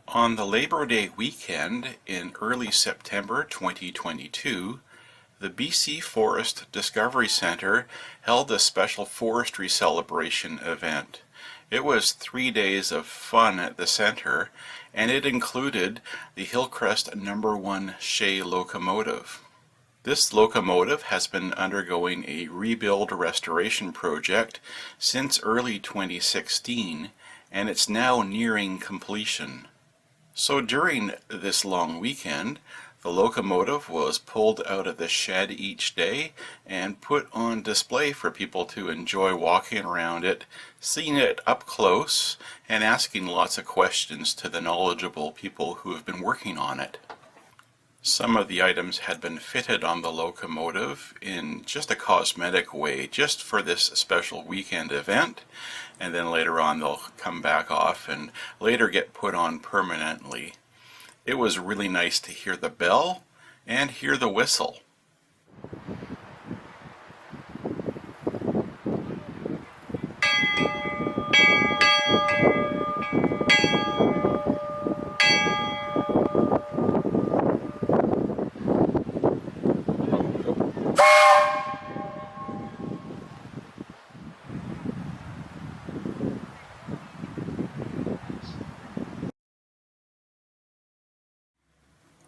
On the Labor Day weekend in early September 2022, the BC Forest Discovery Centre held a special forestry celebration event. It was 3 days of fun at the centre, and it included the Hillcrest #1 Shay locomotive. This locomotive has been undergoing a rebuild restoration project since early 2016, and it's now nearing completion. So during this long weekend, the locomotive was pulled out of the shed each day and put on display for people to enjoy walking around it, seeing it up close, and asking lots of questions to the knowledgeable people who have been working on it. Some of the items had been fitted on the locomotive in just a cosmetic way, just for this special weekend event, and then later on they'll come back off and later get put on permanently. It was really nice to hear the bell and hear the whistle.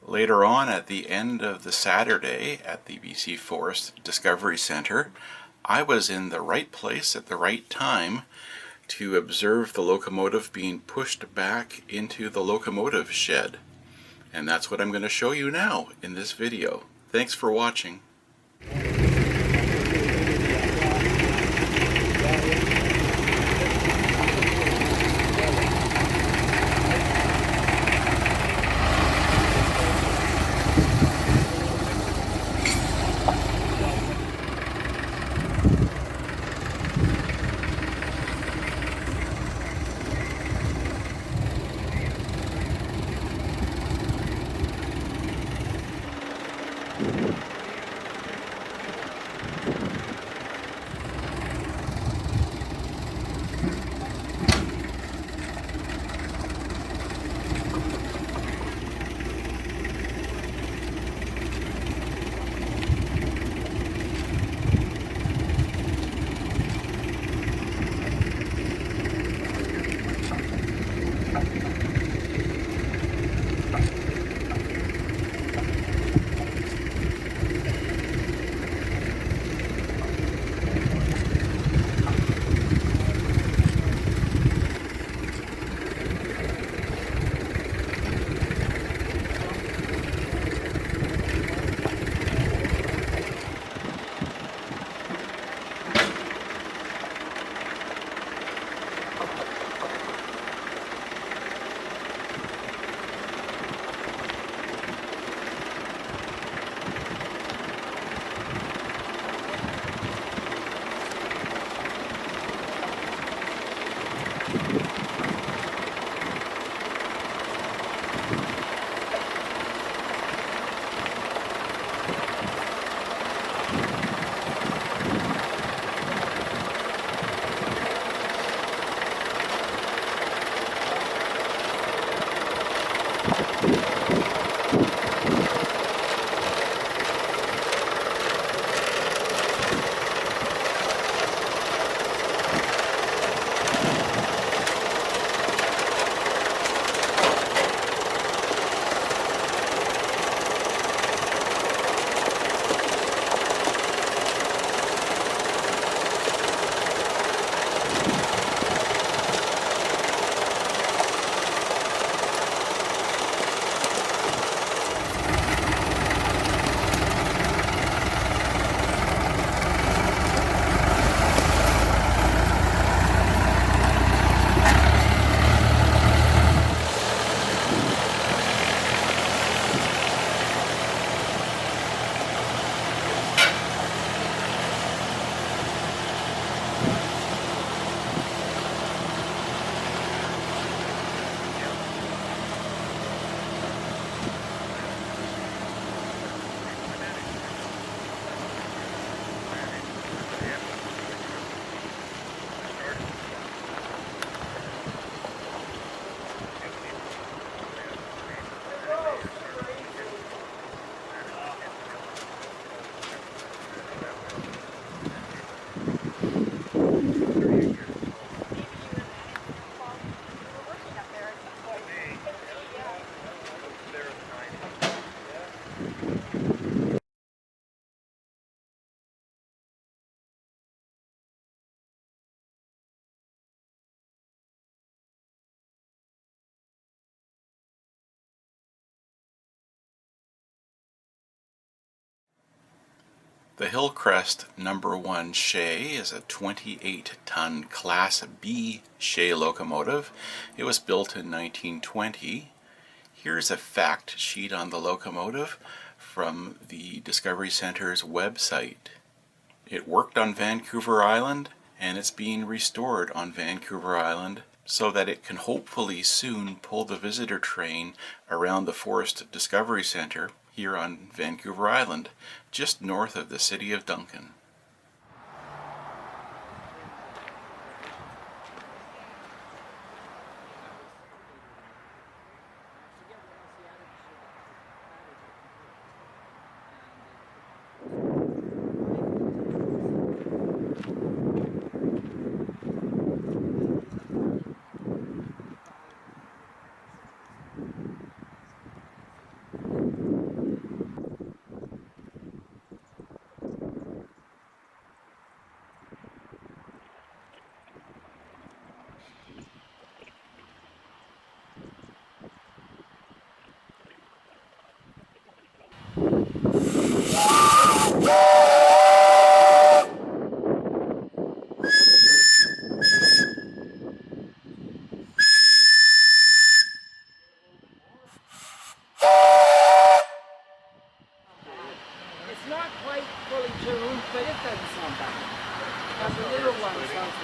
Later on, at the end of the Saturday at the BC Forest Discovery Centre, I was in the right place at the right time to observe the locomotive being pushed back into the locomotive shed. And that's what I'm going to show you now in this video. Thanks for watching. The Hillcrest #1 Shay is a 28-ton Class B Shay locomotive. It was built in 1920. Here's a fact sheet on the locomotive from the Discovery Center's website. It worked on Vancouver Island, and it's being restored on Vancouver Island so that it can hopefully soon pull the visitor train around the Forest Discovery Center here on Vancouver Island, just north of the city of Duncan. It's not quite fully tuned, but it doesn't sound bad. That's a little one sounds